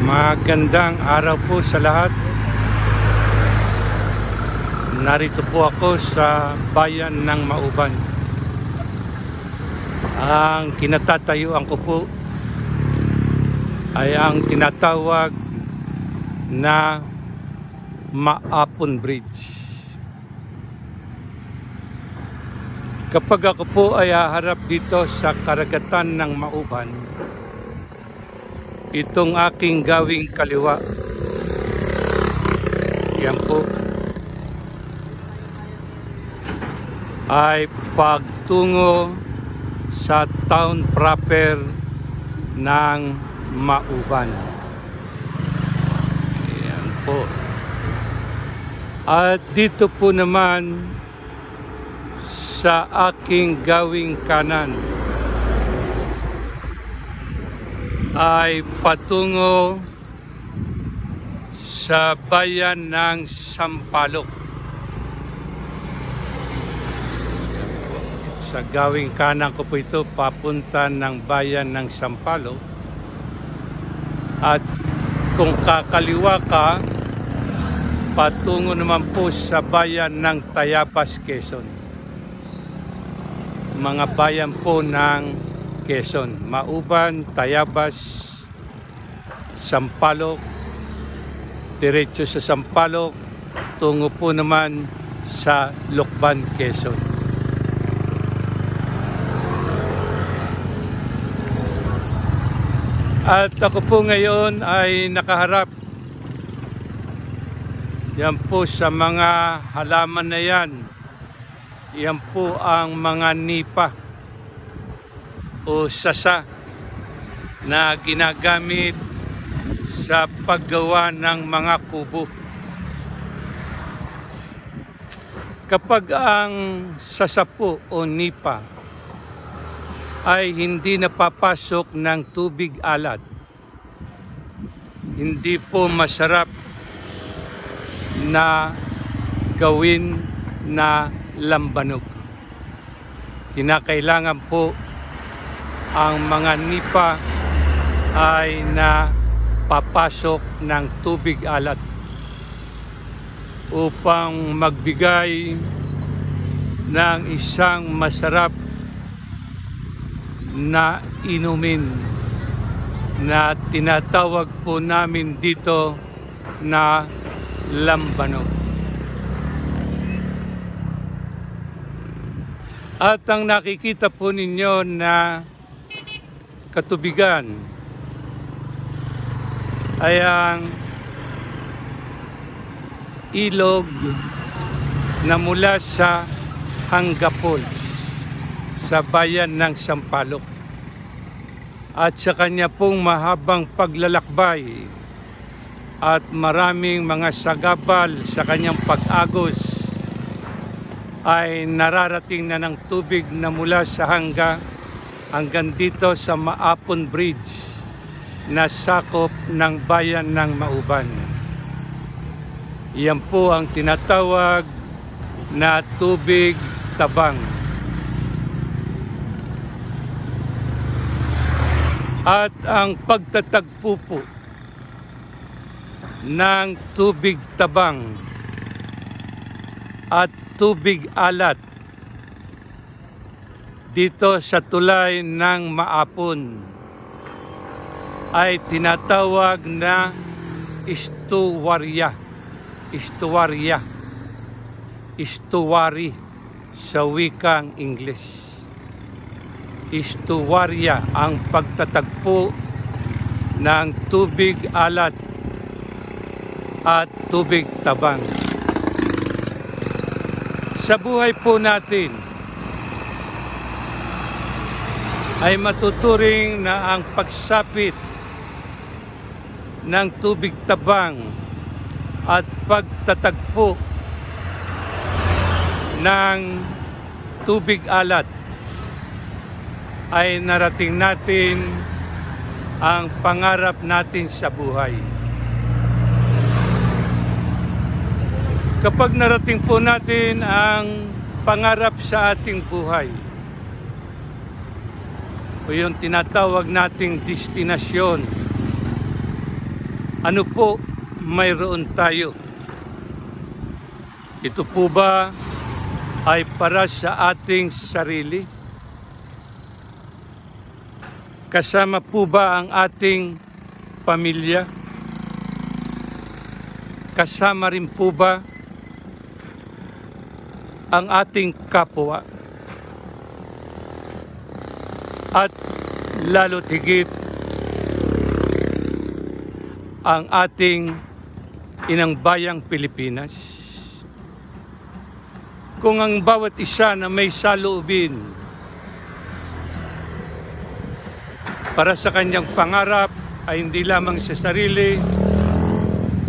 Magandang araw po sa lahat. Narito po ako sa bayan ng Mauban. Ang kinatatayuan ko po ay ang tinatawag na Maapon Bridge. Kapag ako po ay haharap dito sa karagatan ng Mauban, itong aking gawing kaliwa, yan po, ay pagtungo sa town proper ng Mauban. Yan po. At dito po naman sa aking gawing kanan ay patungo sa bayan ng Sampaloc. Sa gawing kanan ko po ito, papunta ng bayan ng Sampaloc. At kung kakaliwa ka, patungo naman po sa bayan ng Tayabas, Quezon. Mga bayan po ng Quezon, Mauban, Tayabas, Sampaloc, diretso sa Sampaloc, tungo po naman sa Lucban, Quezon. At ako po ngayon ay nakaharap yan po sa mga halaman na yan. Yan po ang mga nipa o sasa na ginagamit sa paggawa ng mga kubo. Kapag ang sasa po o nipa ay hindi napapasok ng tubig alat, hindi po masarap na gawin na lambanog. Kinakailangan po ang mga nipa ay napapasok ng tubig alat upang magbigay ng isang masarap na inumin na tinatawag po namin dito na lambanog. At ang nakikita po ninyo na katubigan ay ang ilog na mula sa Hanga Falls sa bayan ng Sampaloc. At sa kanya pong mahabang paglalakbay at maraming mga sagabal sa kanyang pag-agos ay nararating na ng tubig na mula sa hangga hanggang dito sa Maapon Bridge na sakop ng bayan ng Mauban. Iyan po ang tinatawag na tubig tabang. At ang pagtatagpo po ng tubig tabang at tubig alat dito sa tulay ng Maapon ay tinatawag na estuary sa wikang English. Estuarya ang pagtatagpo ng tubig alat at tubig tabang. Sa buhay po natin ay matuturing na ang pagsapit ng tubig tabang at pagtatagpo ng tubig alat ay narating natin ang pangarap natin sa buhay. Kapag narating po natin ang pangarap sa ating buhay, o yung tinatawag nating destinasyon, ano po mayroon tayo? Ito po ba ay para sa ating sarili? Kasama po ba ang ating pamilya? Kasama rin po ba ang ating kapwa? At lalo't higit ang ating inang bayang Pilipinas? Kung ang bawat isa na may saloobin para sa kanyang pangarap ay hindi lamang sa sarili,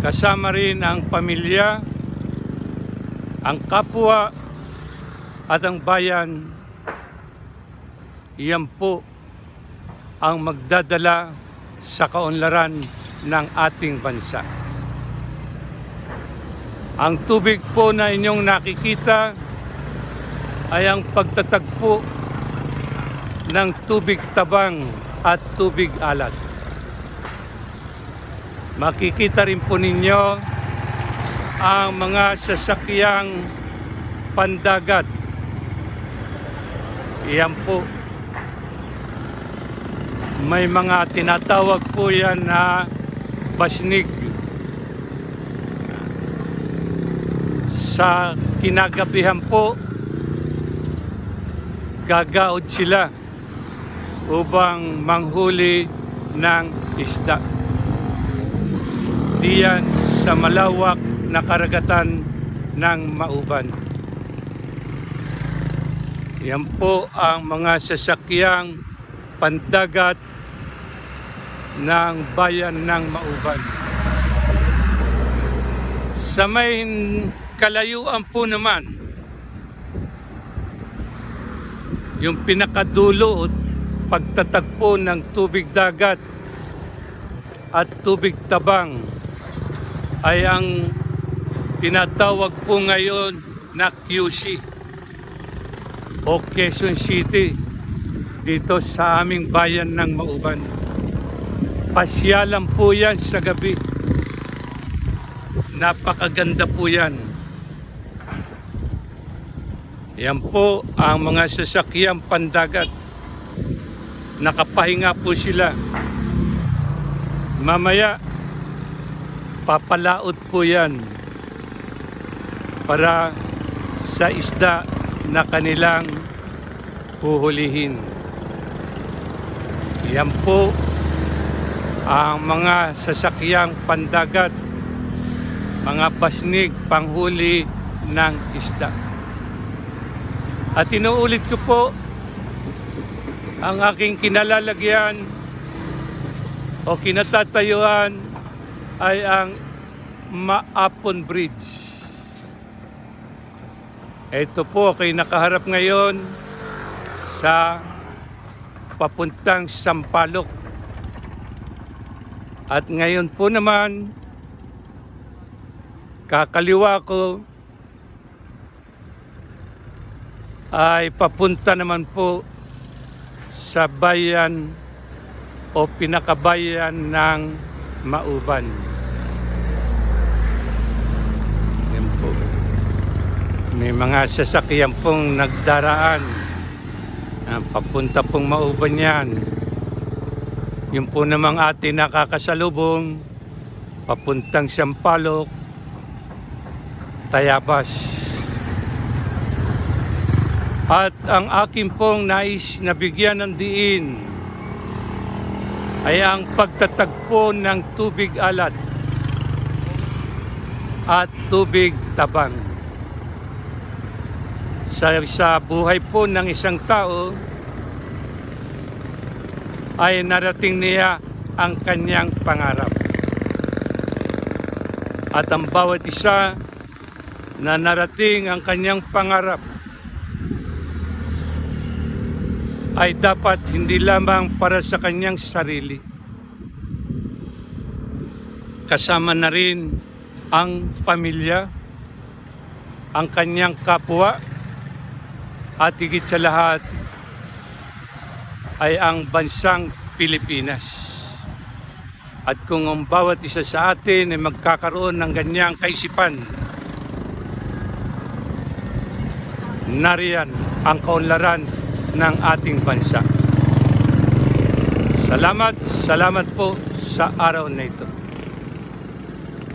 kasama rin ang pamilya, ang kapwa at ang bayan, iyan po ang magdadala sa kaunlaran ng ating bansa. Ang tubig po na inyong nakikita ay ang pagtatagpo ng tubig tabang at tubig alat. Makikita rin po ninyo ang mga sasakyang pandagat. Iyan po. May mga tinatawag po yan na basnig. Sa kinagabihan po, gagaod sila upang manghuli ng isda. Diyan sa malawak na karagatan ng Mauban. Yan po ang mga sasakyang pandagat ng bayan ng Mauban. Sa may kalayuan po naman, yung pinakadulo at pagtatagpo ng tubig dagat at tubig tabang ay ang tinatawag po ngayon na QC o Quezon City dito sa aming bayan ng Mauban. Pasyalan po yan sa gabi. Napakaganda po yan. Yan po ang mga sasakyang pandagat. Nakapahinga po sila. Mamaya, papalaot po yan para sa isda na kanilang huhulihin. Yan po ang mga sasakyang pandagat, mga basnig panghuli ng isda. At inuulit ko po, ang aking kinalalagyan o kinatatayuan ay ang Maapon Bridge. Ito po ako'y nakaharap ngayon sa papuntang Sampaloc. At ngayon po naman, kakaliwa ko ay papunta naman po sa bayan o pinakabayan ng Mauban. Yan po. May mga sasakyan pong nagdaraan. Papunta pong Mauban yan. Yung po namang ating nakakasalubong, papuntang Sampaloc, Tayabas. At ang akin pong nais na bigyan ng diin ay ang pagtatagpo ng tubig alat at tubig tabang. Sa buhay po ng isang tao ay narating niya ang kanyang pangarap. At ang bawat isa na narating ang kanyang pangarap ay dapat hindi lamang para sa kanyang sarili. Kasama na rin ang pamilya, ang kanyang kapwa, at higit sa lahat ay ang bansang Pilipinas. At kung ang bawat isa sa atin ay magkakaroon ng ganyang kaisipan, nariyan ang kaunlaran ng ating bansa. Salamat po sa araw na ito.